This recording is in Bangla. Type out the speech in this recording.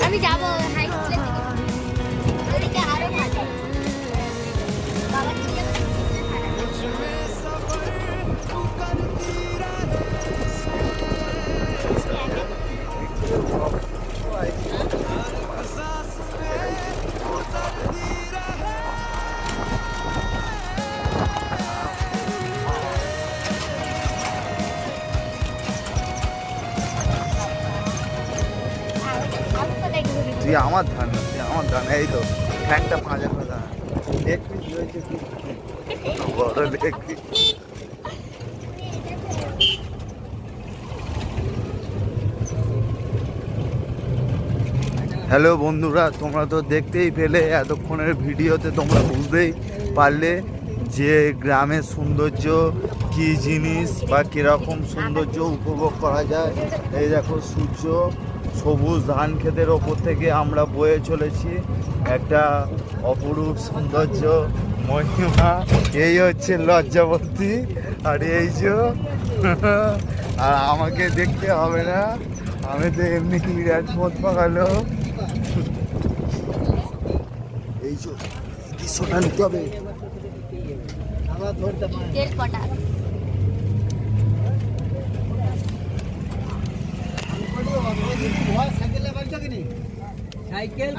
আমি যাবো হাই স্কুলের দিকে আরো ভালো বাবা ঠিক আছে তুই আমার ধান না, তুই আমার ধান। এই তো ফ্যানটা ভাঁজা ভাঁজা দেখবি কি হয়েছে, বড় দেখবি। হ্যালো বন্ধুরা, তোমরা তো দেখতেই পেলে এতক্ষণের ভিডিওতে, তোমরা বুঝতেই পারলে যে গ্রামের সৌন্দর্য কী জিনিস বা কীরকম সৌন্দর্য উপভোগ করা যায়। এই দেখো সূর্য, সবুজ ধান ক্ষেতের ওপর থেকে আমরা বয়ে চলেছি, একটা অপরূপ সৌন্দর্য মহিমা। এই হচ্ছে লজ্জাবতী, আর এই যে আর আমাকে দেখতে হবে না, আমি তো এমনি বিরাট মত পাকালো। এই যে দৃশ্যটা নিতে হবে। সাইকেল